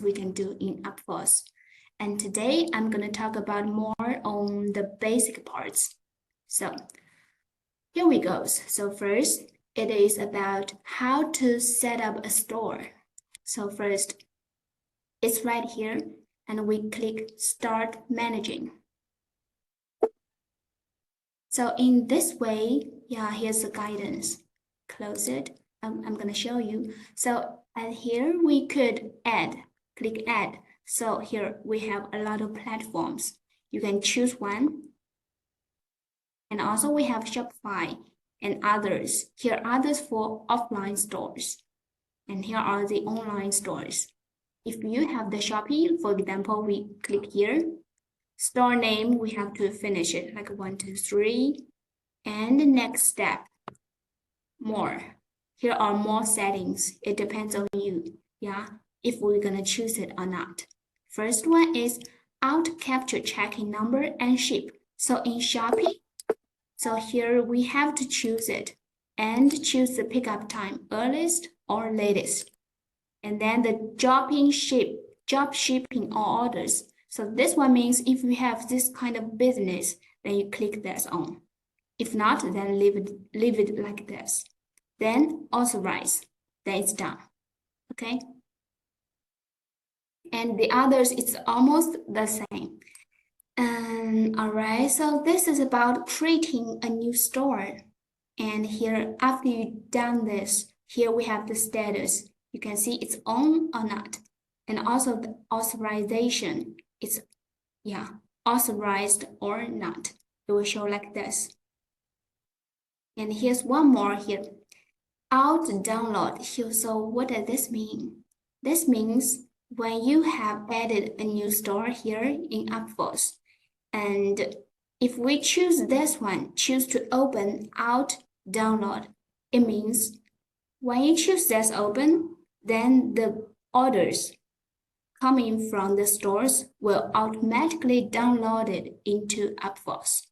we can do in UPFOS. And today I'm going to talk about more on the basic parts. So here we go. So first, it is about how to set up a store. So first, it's right here, and we click Start Managing. So in this way, here's the guidance. Close it. I'm going to show you. So at here, we could add, click Add. So here we have a lot of platforms. You can choose one. And also we have Shopify and others. Here are others for offline stores. And here are the online stores. If you have the Shopee, for example, we click here. Store name, we have to finish it like 1, 2, 3. And the next step, more. Here are more settings. It depends on you, if we're gonna choose it or not. First one is out capture tracking number and ship. So in Shopee, so here we have to choose it and choose the pickup time, earliest or latest. And then the drop shipping or orders. So this one means if you have this kind of business, then you click this on. If not, then leave it like this. Then authorize, then it's done, okay? And the others, it's almost the same. All right, so this is about creating a new store. And here, after you've done this, here we have the status. You can see it's on or not. And also the authorization, it's, authorized or not. It will show like this. And here's one more here. Out download here. So what does this mean? This means when you have added a new store here in UPFOS, and if we choose this one, choose to open out download, it means when you choose this open, then the orders coming from the stores will automatically download it into UPFOS.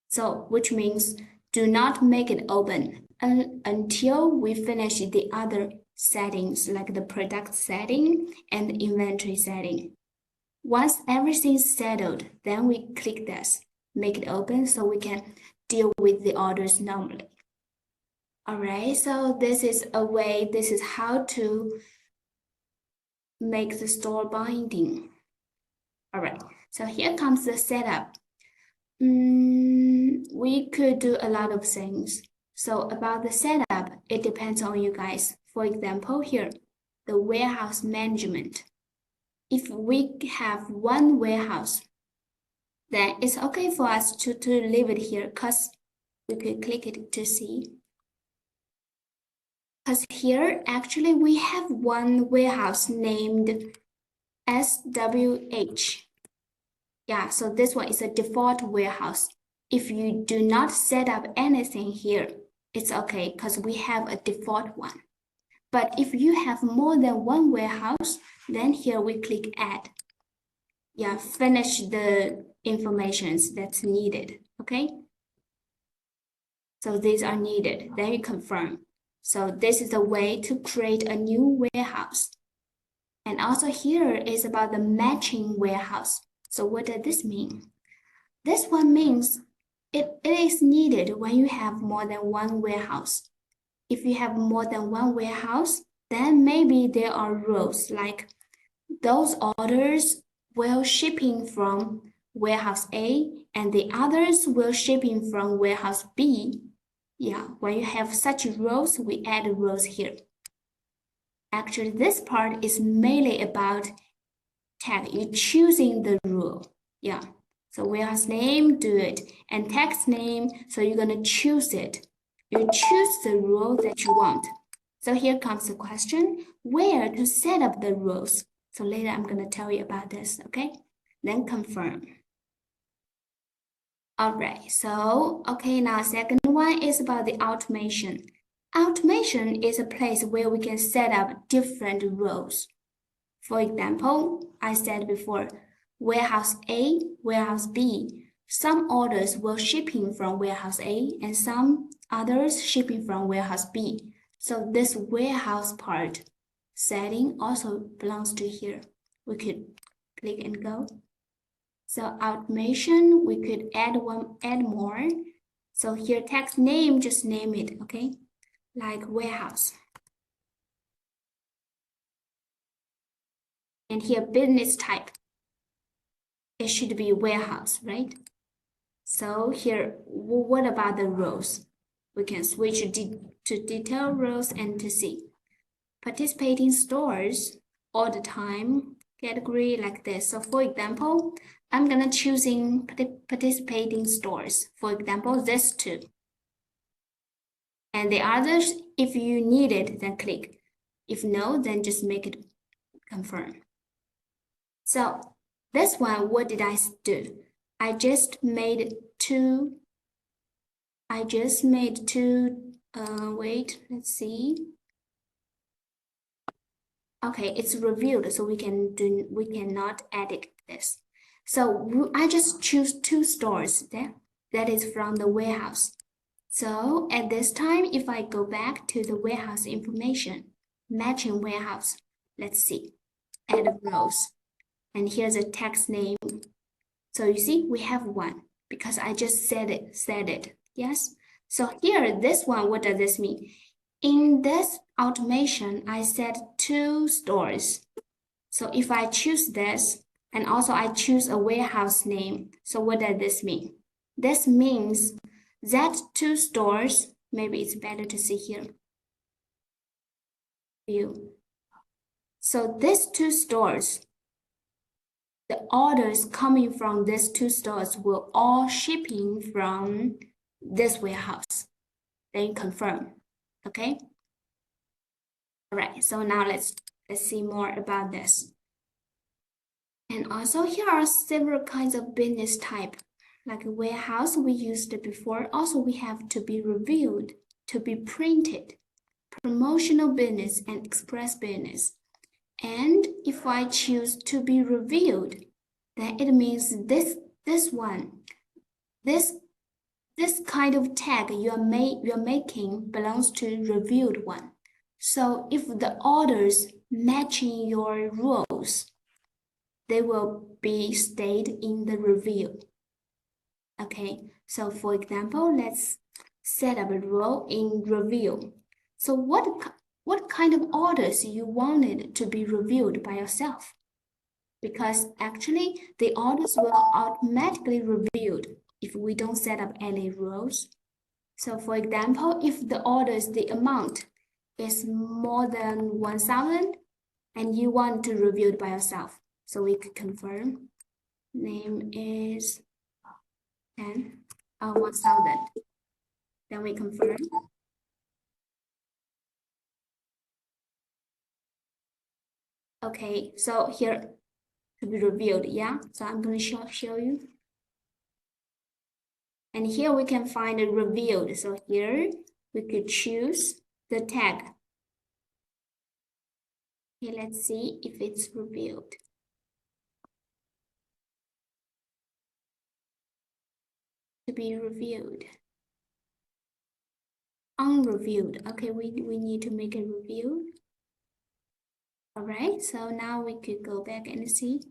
So which means do not make it open until we finish the other settings like the product setting and the inventory setting. Once everything's settled, then we click this, make it open so we can deal with the orders normally. All right, so this is how to make the store binding. All right, so here comes the setup. We could do a lot of things. So about the setup, it depends on you guys. For example, here, the warehouse management. If we have one warehouse, then it's okay for us to leave it here because we could click it to see. Because here, actually, we have one warehouse named SWH. So this one is a default warehouse. If you do not set up anything here, it's okay because we have a default one. But if you have more than one warehouse, then here we click add. Finish the informations that's needed, okay? So these are needed, then you confirm. So this is the way to create a new warehouse. And also here is about the matching warehouse. So what does this mean? This one means it is needed when you have more than one warehouse. If you have more than one warehouse, then maybe there are rules like those orders will shipping from warehouse A and the others will shipping from warehouse B. When you have such rules, we add rules here. Actually, this part is mainly about tag, you choosing the rule. So warehouse name, do it. And text name, so you're gonna choose it. You choose the rule that you want. So here comes the question, where to set up the rules? So later I'm gonna tell you about this, okay? Then confirm. All right, so, now second one is about the automation. Automation is a place where we can set up different roles. For example, I said before, warehouse A, warehouse B. Some orders will shipping from warehouse A and some others shipping from warehouse B. So this warehouse part, setting also belongs to here. We could click and go. So automation, we could add more. So here text name, just name it, okay? Like warehouse. And here business type, it should be warehouse, right? So here, what about the rows? We can switch to detail rows and to see. Participating stores all the time, category like this. So for example, I'm gonna choosing participating stores. For example, this two. And the others, if you need it, then click. If no, then just make it confirm. So this one, what did I do? I just made two, wait, let's see. Okay, it's reviewed, so we cannot edit this. So I just choose two stores there. That is from the warehouse. So at this time, if I go back to the warehouse information, matching warehouse, let's see, add rows. And here's a text name. So you see, we have one because I just said it, yes? So here, this one, what does this mean? In this automation, I set two stores. So if I choose this, and also I choose a warehouse name, so what does this mean? This means that two stores, maybe it's better to see here. View. So these two stores, the orders coming from these two stores will all shipping from this warehouse. Then confirm, okay? All right, so now let's see more about this. And also here are several kinds of business type. Like a warehouse we used before. Also we have to be reviewed, to be printed, promotional business and express business. And if I choose to be reviewed, then it means this kind of tag you're making belongs to reviewed one. So if the orders matching your rules, they will be stayed in the review. Okay, so for example, let's set up a role in review. So what kind of orders you wanted to be reviewed by yourself? Because actually the orders will automatically reviewed if we don't set up any rules. So for example, if the orders, the amount is more than 1,000 and you want to review it by yourself, so we could confirm name is 10 or 1,000. Then we confirm. Okay, so here to be reviewed, yeah. So I'm going to show you. And here we can find it reviewed. So here we could choose the tag. Okay, let's see if it's reviewed. To be reviewed. Unreviewed. Okay, we need to make a review. All right, so now we could go back and see.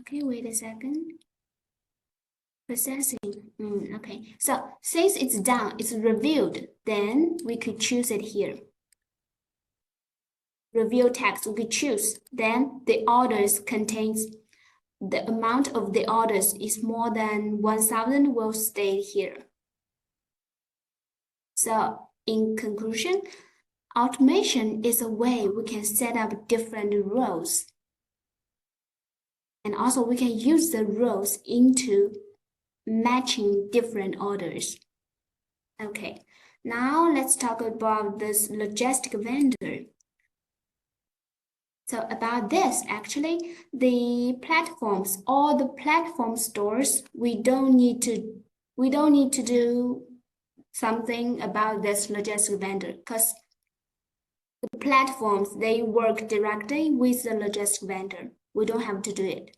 Okay, wait a second. Processing. Okay, so since it's done, it's reviewed, then we could choose it here. Review text, we could choose. Then the orders contains the amount of the orders is more than 1,000 will stay here. So in conclusion, automation is a way we can set up different roles. And also we can use the roles into matching different orders. Okay, now let's talk about this logistic vendor. So about this, actually, the platforms, all the platform stores, we don't need to do something about this logistic vendor because the platforms, they work directly with the logistic vendor. We don't have to do it.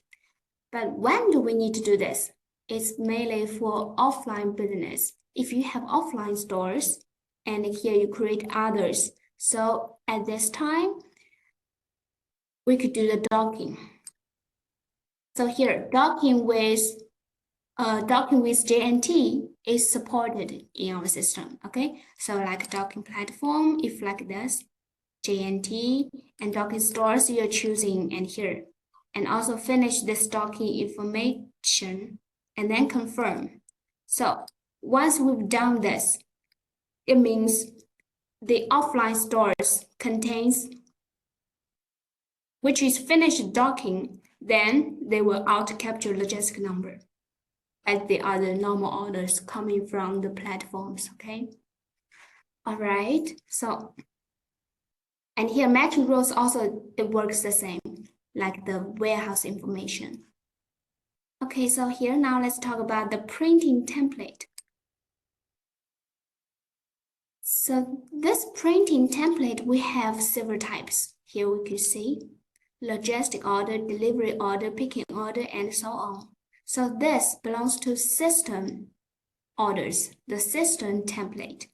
But when do we need to do this? It's mainly for offline business. If you have offline stores, and here you create others. So at this time, we could do the docking. So here, docking with JNT is supported in our system. Okay, so like docking platform, if like this, JNT and docking stores you're choosing, and here, and also finish this docking information and then confirm. So once we've done this, it means the offline stores contains, which is finished docking, then they will auto capture logistic number as the other normal orders coming from the platforms. Okay. All right. So, and here matching rows also, it works the same, like the warehouse information. Okay, so here now let's talk about the printing template. So this printing template, we have several types. Here we can see logistic order, delivery order, picking order, and so on. So this belongs to system orders, the system template.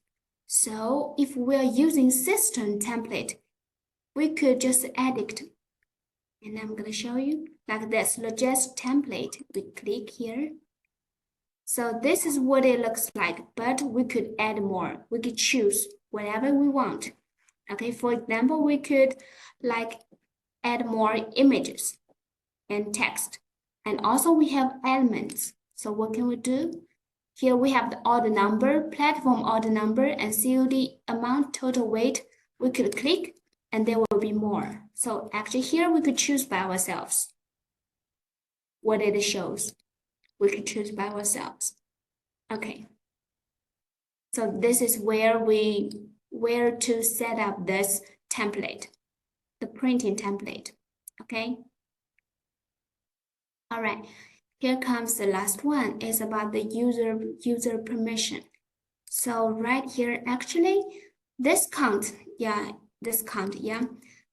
So if we're using system template, we could just edit, and I'm going to show you like this, logistic template. We click here. So this is what it looks like, but we could add more. We could choose whatever we want. Okay, for example, we could like add more images and text. And also we have elements. So what can we do? Here we have the order number, platform order number, and COD amount, total weight. We could click and there will be more. So actually here we could choose by ourselves what it shows. We could choose by ourselves. Okay. So this is where to set up this template, the printing template. Okay. All right. Here comes the last one. It's about the user permission. So right here, actually, this account,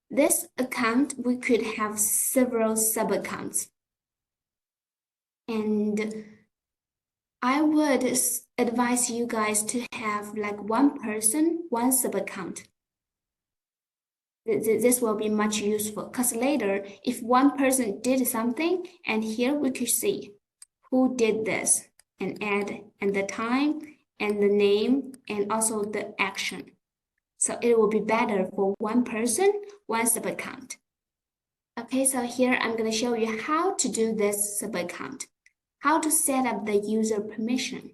this account, we could have several sub-accounts. And I would advise you guys to have like one person, one sub-account. This will be much useful because later, if one person did something, and here we could see who did this and add and the time and the name and also the action. So it will be better for one person, one sub-account. Okay, so here I'm going to show you how to do this sub-account, how to set up the user permission.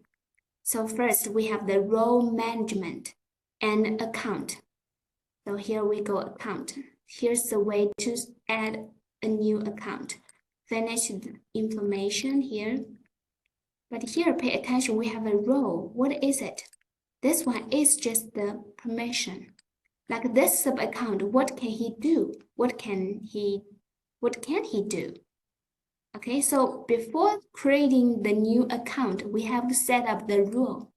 So first we have the role management and account. So here we go, account. Here's the way to add a new account. Finish the information here. But here, pay attention, we have a role. What is it? This one is just the permission. Like this sub-account, what can he do? What can he do? Okay, so before creating the new account, we have to set up the role.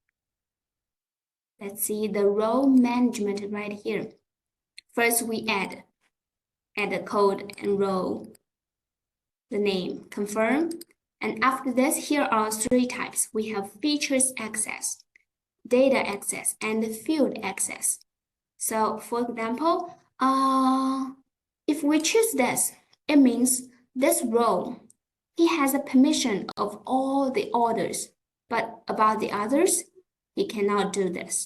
Let's see the role management right here. First, we add the code and role, the name, confirm. And after this, here are three types. We have features access, data access, and field access. So for example, if we choose this, it means this role, he has a permission of all the orders, but about the others, he cannot do this.